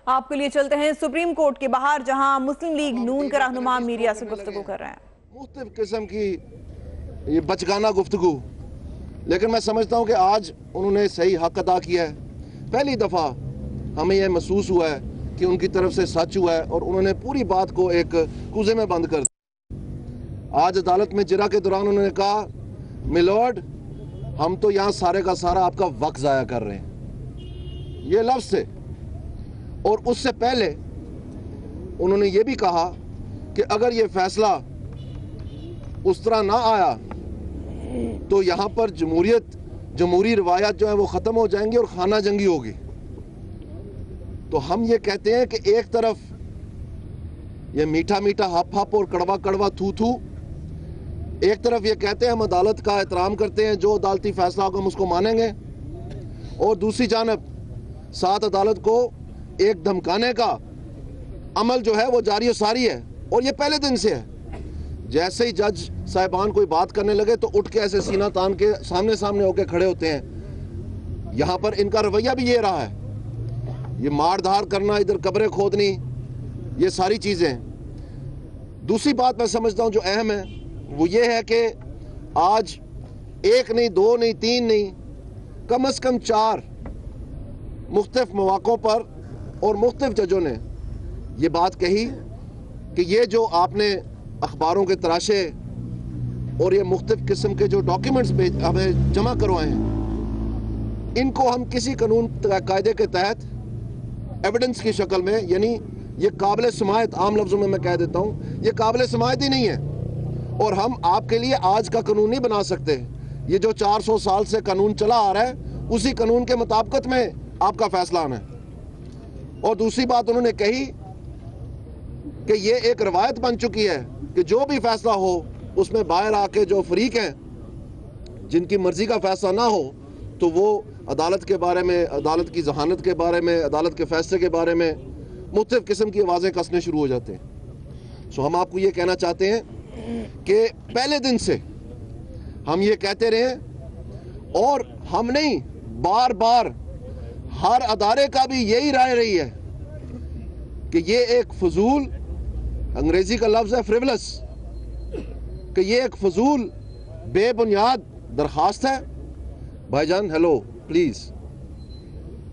آپ کے لیے چلتے ہیں سپریم کورٹ کے باہر، جہاں مسلم لیگ نون کا رہنما میڈیا سے گفتگو کر رہے ہیں۔ مختلف قسم کی یہ بچگانہ گفتگو، لیکن میں سمجھتا ہوں کہ آج انہوں نے صحیح حق ادا کیا ہے۔ پہلی دفعہ ہمیں یہ محسوس ہوا ہے کہ ان کی طرف سے سچ ہوا ہے اور انہوں نے پوری بات کو ایک کوزے میں بند کر دیا۔ آج عدالت میں جرا کے دوران انہوں نے کہا، میلارڈ ہم تو یہاں سارے کا سارا آپ کا وقت ضائع کر رہے ہیں، یہ لفظ تھے۔ اور اس سے پہلے انہوں نے یہ بھی کہا کہ اگر یہ فیصلہ اس طرح نہ آیا تو یہاں پر جمہوری روایات جو ہیں وہ ختم ہو جائیں گی اور خانہ جنگی ہوگی۔ تو ہم یہ کہتے ہیں کہ ایک طرف یہ میٹھا میٹھا ہپ ہپ اور کڑوا کڑوا تھو تھو، ایک طرف یہ کہتے ہیں ہم عدالت کا احترام کرتے ہیں، جو عدالتی فیصلہ ہوگا ہم اس کو مانیں گے، اور دوسری جانب ساتھ عدالت کو ایک دھمکانے کا عمل جو ہے وہ جاری و ساری ہے، اور یہ پہلے دن سے ہے۔ جیسے ہی جج صاحبان کوئی بات کرنے لگے تو اٹھ کے ایسے سینہ تان کے سامنے ہو کے کھڑے ہوتے ہیں۔ یہاں پر ان کا رویہ بھی یہ رہا ہے، یہ مار دھار کرنا، ادھر قبریں کھودنی، یہ ساری چیزیں۔ دوسری بات میں سمجھتا ہوں جو اہم ہے وہ یہ ہے کہ آج ایک نہیں، دو نہیں، تین نہیں، کم از کم 4 مختلف مواقعوں پر اور مختلف ججوں نے یہ بات کہی کہ یہ جو آپ نے اخباروں کے تراشے اور یہ مختلف قسم کے جو ڈاکیومنٹس ہمیں جمع کروائے ہیں، ان کو ہم کسی قانون قاعدے کے تحت ایویڈنس کی شکل میں، یعنی یہ قابل سماعت، عام لفظوں میں کہہ دیتا ہوں، یہ قابل سماعت ہی نہیں ہے، اور ہم آپ کے لیے آج کا قانون نہیں بنا سکتے۔ یہ جو 400 سال سے قانون چلا آ رہا ہے اسی قانون کے مطابقت میں آپ کا فیصلہ آنا ہے۔ اور دوسری بات انہوں نے کہی کہ یہ ایک روایت بن چکی ہے کہ جو بھی فیصلہ ہو اس میں باہر آ کے جو فریق ہیں جن کی مرضی کا فیصلہ نہ ہو تو وہ عدالت کے بارے میں، عدالت کی ذہانت کے بارے میں، عدالت کے فیصلے کے بارے میں مختلف قسم کی آوازیں کسنے شروع ہو جاتے ہیں۔ سو ہم آپ کو یہ کہنا چاہتے ہیں کہ پہلے دن سے ہم یہ کہتے رہے، اور ہم نہیں، بار بار ہر ادارے کا بھی یہی رائے رہی ہے کہ یہ ایک فضول، انگریزی کا لفظ ہے frivolous، کہ یہ ایک فضول بے بنیاد درخواست ہے۔ بھائی جان ہیلو پلیز،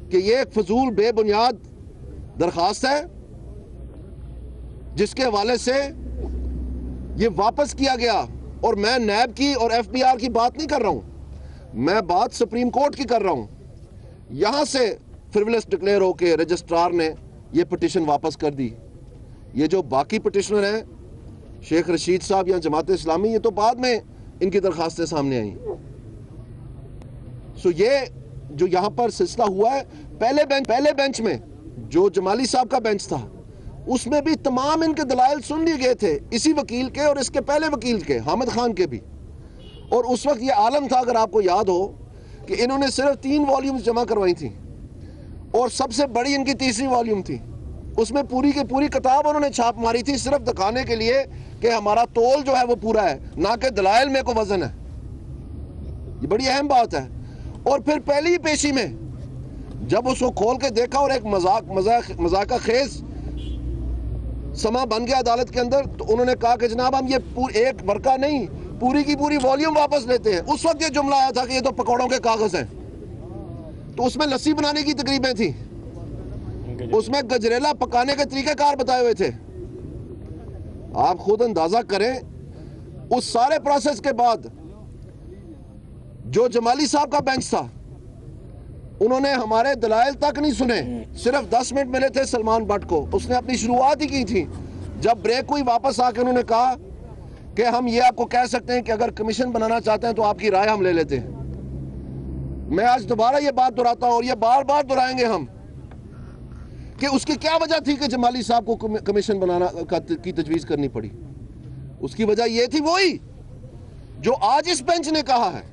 کہ یہ ایک فضول بے بنیاد درخواست ہے جس کے حوالے سے یہ واپس کیا گیا۔ اور میں نیب کی اور ایف بی آر کی بات نہیں کر رہا ہوں، میں بات سپریم کورٹ کی کر رہا ہوں۔ یہاں سے frivolous ڈکلیئر ہو کے رجسٹرار نے یہ پٹیشن واپس کر دی۔ یہ جو باقی پٹیشنر ہیں، شیخ رشید صاحب یا جماعت اسلامی، یہ تو بعد میں ان کی درخواستیں سامنے آئیں۔ سو یہ جو یہاں پر سلسلہ ہوا ہے، پہلے بینچ میں جو جمالی صاحب کا بینچ تھا اس میں بھی تمام ان کے دلائل سن لیے گئے تھے، اسی وکیل کے اور اس کے پہلے وکیل کے، حامد خان کے بھی۔ اور اس وقت یہ عالم تھا، اگر آپ کو یاد ہو، کہ انہوں نے صرف 3 والیومز جمع کروائی تھیں، اور سب سے بڑی ان کی تیسری والیوم تھی۔ اس میں پوری کی پوری کتاب انہوں نے چھاپ ماری تھی، صرف دکھانے کے لیے کہ ہمارا تول جو ہے وہ پورا ہے، نہ کہ دلائل میں کو وزن ہے۔ یہ بڑی اہم بات ہے۔ اور پھر پہلی ہی پیشی میں جب اس کو کھول کے دیکھا اور ایک مذاق خیز سما بن گیا عدالت کے اندر، تو انہوں نے کہا کہ جناب ہم یہ ایک ورقہ نہیں، پوری کی پوری والیوم واپس لیتے ہیں۔ اس وقت یہ جملہ آیا تھا کہ یہ تو پکوڑوں کے کاغذ ہیں، تو اس میں لسی بنانے کی تقریبیں تھیں، اس میں گجریلا پکانے کے طریقہ کار بتائے ہوئے تھے۔ آپ خود اندازہ کریں، اس سارے پروسیس کے بعد جو جمالی صاحب کا بینچ تھا انہوں نے ہمارے دلائل تک نہیں سنے، صرف 10 منٹ ملے تھے سلمان بٹ کو، اس نے اپنی شروعات ہی کی تھی۔ جب بریک ہوئی واپس آ کے انہوں نے کہا کہ ہم یہ آپ کو کہہ سکتے ہیں کہ اگر کمیشن بنانا چاہتے ہیں تو آپ کی رائے ہم لے لیتے ہیں۔ میں آج دوبارہ یہ بات دہراتا ہوں، اور یہ بار بار دہرائیں گے ہم، کہ اس کی کیا وجہ تھی کہ جمالی صاحب کو کمیشن بنانا کی تجویز کرنی پڑی۔ اس کی وجہ یہ تھی وہی جو آج اس بینچ نے کہا ہے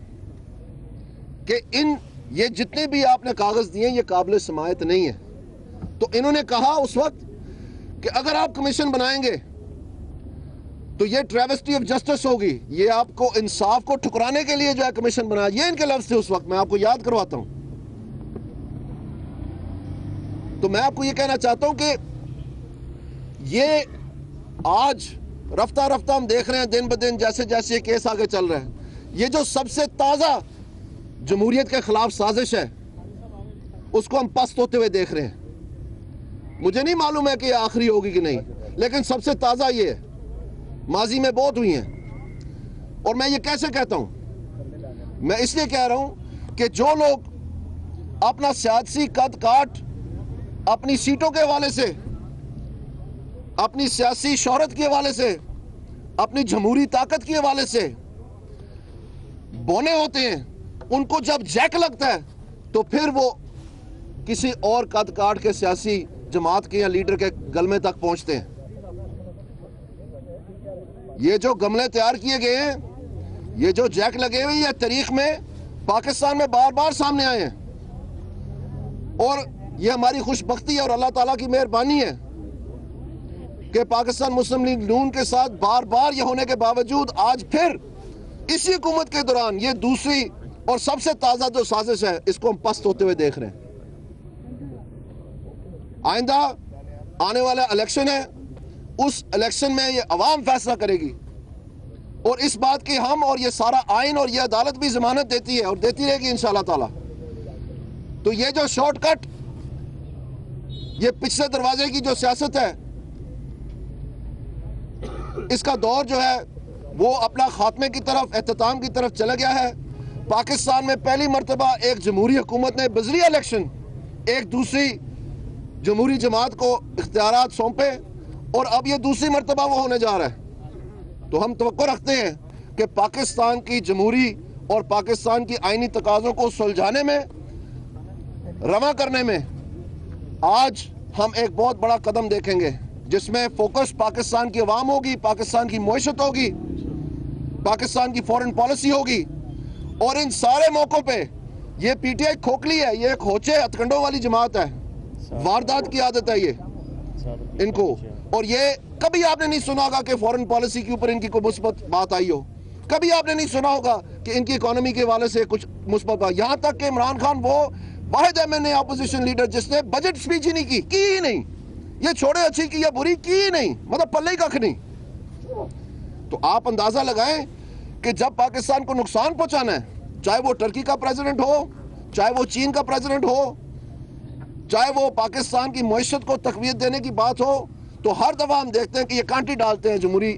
کہ یہ جتنے بھی آپ نے کاغذ دیے یہ قابل سماعت نہیں ہے۔ تو انہوں نے کہا اس وقت کہ اگر آپ کمیشن بنائیں گے تو یہ ٹریوسٹی آف جسٹس ہوگی، یہ آپ کو انصاف کو ٹھکرانے کے لیے جو ہے کمیشن بنایا۔ یہ ان کے لفظ تھے اس وقت، میں آپ کو یاد کرواتا ہوں۔ تو میں آپ کو یہ کہنا چاہتا ہوں کہ یہ آج رفتہ رفتہ ہم دیکھ رہے ہیں دن بدن جیسے جیسے یہ کیس آگے چل رہا ہے، یہ جو سب سے تازہ جمہوریت کے خلاف سازش ہے اس کو ہم پست ہوتے ہوئے دیکھ رہے ہیں۔ مجھے نہیں معلوم ہے کہ یہ آخری ہوگی کہ نہیں، لیکن سب سے تازہ یہ ہے، ماضی میں بہت ہوئی ہیں۔ اور میں یہ کیسے کہتا ہوں؟ میں اس لیے کہہ رہا ہوں کہ جو لوگ اپنا سیاسی قد کاٹ اپنی سیٹوں کے حوالے سے، اپنی سیاسی شہرت کے حوالے سے، اپنی جمہوری طاقت کے حوالے سے بونے ہوتے ہیں، ان کو جب جیک لگتا ہے تو پھر وہ کسی اور قد کاٹ کے سیاسی جماعت کے یا لیڈر کے گلمے تک پہنچتے ہیں۔ یہ جو گملے تیار کیے گئے ہیں، یہ جو جیک لگے ہوئے، یہ تاریخ میں پاکستان میں بار بار سامنے آئے ہیں، اور یہ ہماری خوش بختی ہے اور اللہ تعالیٰ کی مہربانی ہے کہ پاکستان مسلم لیگ نون کے ساتھ بار بار یہ ہونے کے باوجود آج پھر اسی حکومت کے دوران یہ دوسری اور سب سے تازہ جو سازش ہے اس کو ہم پست ہوتے ہوئے دیکھ رہے ہیں۔ آئندہ آنے والا الیکشن ہے، اس الیکشن میں یہ عوام فیصلہ کرے گی، اور اس بات کی ہم اور یہ سارا آئین اور یہ عدالت بھی ضمانت دیتی ہے اور دیتی رہے گی انشاءاللہ تعالی۔ تو یہ جو شارٹ کٹ، یہ پچھلے دروازے کی جو سیاست ہے، اس کا دور جو ہے وہ اپنا خاتمے کی طرف، اختتام کی طرف چلا گیا ہے۔ پاکستان میں پہلی مرتبہ ایک جمہوری حکومت نے بذریعہ الیکشن ایک دوسری جمہوری جماعت کو اختیارات سونپے، اور اب یہ دوسری مرتبہ وہ ہونے جا رہا ہے۔ تو ہم توقع رکھتے ہیں کہ پاکستان کی جمہوری اور پاکستان کی آئینی تقاضوں کو سلجھانے میں، رواں کرنے میں آج ہم ایک بہت بڑا قدم دیکھیں گے، جس میں فوکس پاکستان کی عوام ہوگی، پاکستان کی معیشت ہوگی، پاکستان کی فورن پالیسی ہوگی، اور ان سارے موقعوں پہ یہ پی ٹی آئی کھوکھلی ہے، یہ ایک ہوچے ہتھکنڈوں والی جماعت ہے، واردات کی عادت ہے یہ ان کو، اور یہ کبھی آپ نے نہیں سنا ہوگا کہ فورن پالیسی کے اوپر ان کی کوئی مثبت بات آئی ہو، کبھی آپ نے نہیں سنا ہوگا کہ ان کی اکانومی کے حوالے سے کچھ مثبت بات، یہاں تک کہ عمران خان وہ واحد MNA اپوزیشن لیڈر جس نے بجٹ سپیچ ہی نہیں کی ہی نہیں، یہ چھوڑے اچھی کی یا بری کی ہی نہیں، مطلب پلے ہی ککھ نہیں۔ تو آپ اندازہ لگائیں کہ جب پاکستان کو نقصان پہنچانا ہے، چاہے وہ ٹرکی کا پریزیڈنٹ ہو، چاہے وہ چین کا پریزیڈنٹ ہو، چاہے وہ پاکستان کی معیشت کو تقویت دینے کی بات ہو، تو ہر دفعہ ہم دیکھتے ہیں کہ یہ کانٹی ڈالتے ہیں جمہوری